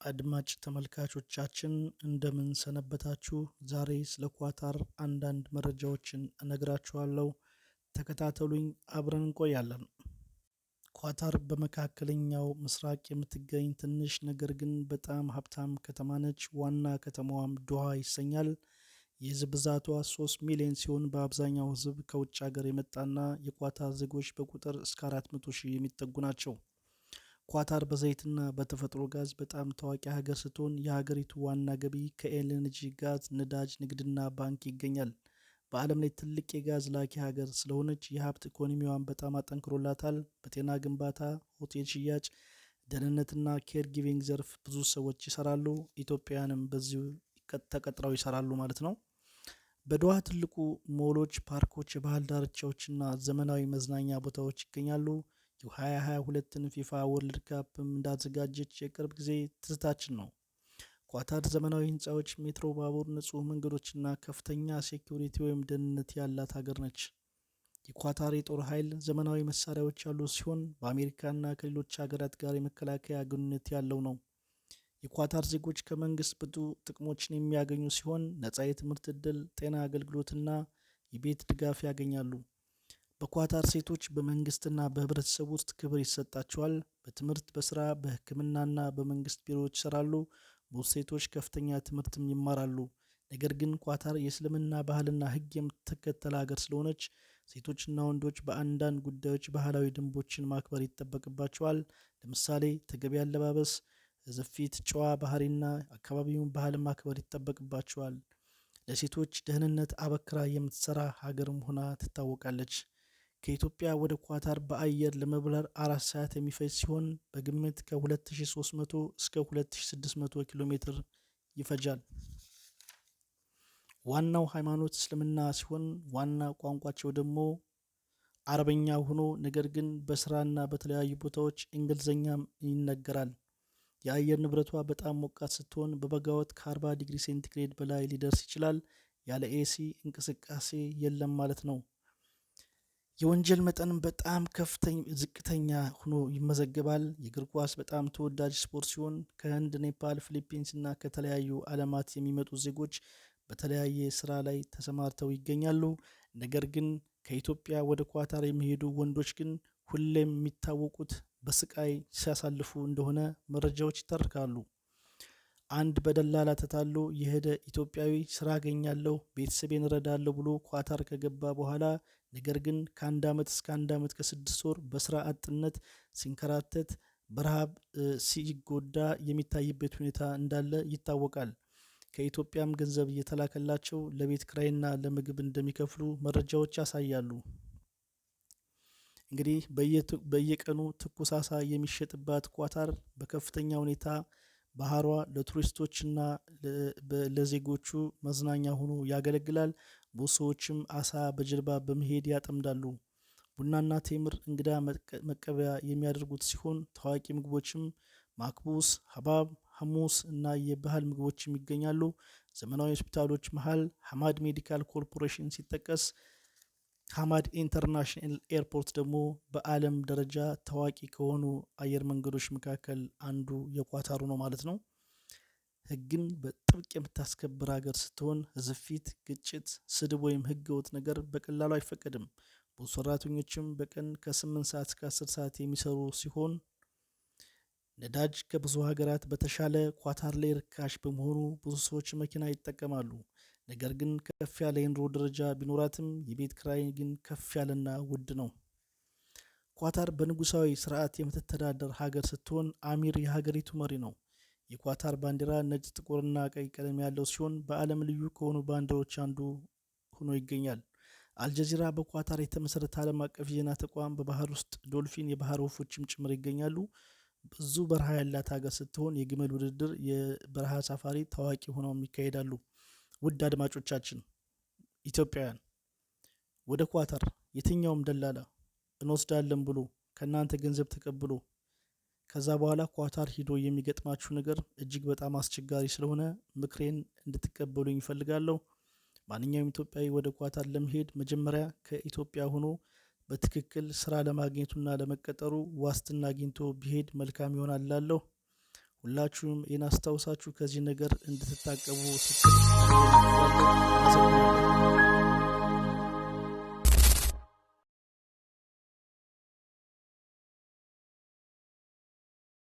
አድማጭ ተመልካቾቻችን እንደምን ሰነበታችሁ? ዛሬ ስለ ኳታር አንዳንድ መረጃዎችን እነግራችኋለሁ። ተከታተሉኝ፣ አብረን እንቆያለን። ኳታር በመካከለኛው ምስራቅ የምትገኝ ትንሽ ነገር ግን በጣም ሀብታም ከተማ ነች። ዋና ከተማዋም ዶሃ ይሰኛል። የህዝብ ብዛቷ 3 ሚሊዮን ሲሆን በአብዛኛው ህዝብ ከውጭ ሀገር የመጣና የኳታር ዜጎች በቁጥር እስከ 400 ሺህ የሚጠጉ ናቸው። ኳታር በዘይትና በተፈጥሮ ጋዝ በጣም ታዋቂ ሀገር ስትሆን የሀገሪቱ ዋና ገቢ ከኤልኤንጂ ጋዝ፣ ነዳጅ፣ ንግድና ባንክ ይገኛል። በዓለም ላይ ትልቅ የጋዝ ላኪ ሀገር ስለሆነች የሀብት ኢኮኖሚዋን በጣም አጠንክሮላታል። በጤና ግንባታ፣ ሆቴል ሽያጭ፣ ደህንነትና ኬር ጊቪንግ ዘርፍ ብዙ ሰዎች ይሰራሉ። ኢትዮጵያውያንም በዚሁ ተቀጥረው ይሰራሉ ማለት ነው። በዶሃ ትልቁ ሞሎች፣ ፓርኮች፣ የባህል ዳርቻዎችና ዘመናዊ መዝናኛ ቦታዎች ይገኛሉ። የ2022ን ፊፋ ወርልድ ካፕም እንዳዘጋጀች የቅርብ ጊዜ ትዝታችን ነው። ኳታር ዘመናዊ ህንፃዎች፣ ሜትሮ፣ ባቡር፣ ንጹህ መንገዶችና ከፍተኛ ሴኩሪቲ ወይም ደህንነት ያላት ሀገር ነች። የኳታር የጦር ኃይል ዘመናዊ መሳሪያዎች ያሉት ሲሆን በአሜሪካና ከሌሎች ሀገራት ጋር የመከላከያ ግንኙነት ያለው ነው። የኳታር ዜጎች ከመንግስት ብዙ ጥቅሞችን የሚያገኙ ሲሆን ነፃ የትምህርት ዕድል፣ ጤና አገልግሎትና የቤት ድጋፍ ያገኛሉ። በኳታር ሴቶች በመንግስትና በህብረተሰብ ውስጥ ክብር ይሰጣቸዋል። በትምህርት፣ በስራ፣ በሕክምናና በመንግስት ቢሮዎች ይሰራሉ። ብዙ ሴቶች ከፍተኛ ትምህርትም ይማራሉ። ነገር ግን ኳታር የእስልምና ባህልና ህግ የምትከተል ሀገር ስለሆነች ሴቶችና ወንዶች በአንዳንድ ጉዳዮች ባህላዊ ደንቦችን ማክበር ይጠበቅባቸዋል። ለምሳሌ ተገቢ አለባበስ፣ ዝፊት፣ ጨዋ ባህሪና አካባቢውን ባህል ማክበር ይጠበቅባቸዋል። ለሴቶች ደህንነት አበክራ የምትሰራ ሀገርም ሆና ትታወቃለች። ከኢትዮጵያ ወደ ኳታር በአየር ለመብረር 4 ሰዓት የሚፈጅ ሲሆን በግምት ከ2300 እስከ 2600 ኪሎ ሜትር ይፈጃል። ዋናው ሃይማኖት እስልምና ሲሆን ዋና ቋንቋቸው ደግሞ አረበኛ ሆኖ ነገር ግን በስራና በተለያዩ ቦታዎች እንግሊዝኛም ይነገራል። የአየር ንብረቷ በጣም ሞቃት ስትሆን በበጋ ወቅት ከ40 ዲግሪ ሴንቲግሬድ በላይ ሊደርስ ይችላል። ያለ ኤሲ እንቅስቃሴ የለም ማለት ነው። የወንጀል መጠን በጣም ዝቅተኛ ሆኖ ይመዘገባል። የእግር ኳስ በጣም ተወዳጅ ስፖርት ሲሆን ከህንድ፣ ኔፓል፣ ፊሊፒንስ እና ከተለያዩ ዓለማት የሚመጡ ዜጎች በተለያየ ስራ ላይ ተሰማርተው ይገኛሉ። ነገር ግን ከኢትዮጵያ ወደ ኳታር የሚሄዱ ወንዶች ግን ሁሌም የሚታወቁት በስቃይ ሲያሳልፉ እንደሆነ መረጃዎች ይተርካሉ። አንድ በደላላ ተታሎ የሄደ ኢትዮጵያዊ ስራ አገኛለሁ፣ ቤተሰቤን እረዳለሁ ብሎ ኳታር ከገባ በኋላ ነገር ግን ከ1 ዓመት እስከ 1 ዓመት ከ6 ወር በስራ አጥነት ሲንከራተት በረሃብ ሲጎዳ የሚታይበት ሁኔታ እንዳለ ይታወቃል። ከኢትዮጵያም ገንዘብ እየተላከላቸው ለቤት ክራይና ለምግብ እንደሚከፍሉ መረጃዎች ያሳያሉ። እንግዲህ በየቀኑ ትኩስ አሳ የሚሸጥባት ኳታር በከፍተኛ ሁኔታ ባህሯ ለቱሪስቶችና ለዜጎቹ መዝናኛ ሆኖ ያገለግላል። ብዙ ሰዎችም አሳ በጀልባ በመሄድ ያጠምዳሉ። ቡናና ቴምር እንግዳ መቀበያ የሚያደርጉት ሲሆን ታዋቂ ምግቦችም ማክቡስ፣ ሀባብ፣ ሐሙስ እና የባህል ምግቦችም ይገኛሉ። ዘመናዊ ሆስፒታሎች መሃል ሐማድ ሜዲካል ኮርፖሬሽን ሲጠቀስ ሐማድ ኢንተርናሽናል ኤርፖርት ደግሞ በዓለም ደረጃ ታዋቂ ከሆኑ አየር መንገዶች መካከል አንዱ የኳታሩ ነው ማለት ነው። ህግን በጥብቅ የምታስከብር ሀገር ስትሆን ህዝብ ፊት ግጭት፣ ስድብ ወይም ህገ ወጥ ነገር በቀላሉ አይፈቀድም። ብዙ ሰራተኞችም በቀን ከ8 ሰዓት እስከ 10 ሰዓት የሚሰሩ ሲሆን ነዳጅ ከብዙ ሀገራት በተሻለ ኳታር ላይ ርካሽ በመሆኑ ብዙ ሰዎች መኪና ይጠቀማሉ። ነገር ግን ከፍ ያለ የኑሮ ደረጃ ቢኖራትም የቤት ክራይ ግን ከፍ ያለና ውድ ነው። ኳታር በንጉሳዊ ስርዓት የምትተዳደር ሀገር ስትሆን አሚር የሀገሪቱ መሪ ነው። የኳታር ባንዲራ ነጭ፣ ጥቁርና ቀይ ቀለም ያለው ሲሆን በዓለም ልዩ ከሆኑ ባንዲራዎች አንዱ ሆኖ ይገኛል። አልጀዚራ በኳታር የተመሰረተ ዓለም አቀፍ ዜና ተቋም በባህር ውስጥ ዶልፊን፣ የባህር ወፎችም ጭምር ይገኛሉ። ብዙ በረሃ ያላት ሀገር ስትሆን የግመል ውድድር፣ የበረሃ ሳፋሪ ታዋቂ ሆነው ይካሄዳሉ። ውድ አድማጮቻችን ኢትዮጵያውያን ወደ ኳታር የትኛውም ደላላ እንወስዳለን ብሎ ከእናንተ ገንዘብ ተቀብሎ ከዛ በኋላ ኳታር ሂዶ የሚገጥማችሁ ነገር እጅግ በጣም አስቸጋሪ ስለሆነ ምክሬን እንድትቀበሉኝ ይፈልጋለሁ። ማንኛውም ኢትዮጵያዊ ወደ ኳታር ለመሄድ መጀመሪያ ከኢትዮጵያ ሆኖ በትክክል ስራ ለማግኘቱና ለመቀጠሩ ዋስትና አግኝቶ ቢሄድ መልካም ይሆናል እላለሁ። ሁላችሁም ይህን አስታውሳችሁ ከዚህ ነገር እንድትታቀቡ ስትል አመሰግናለሁ።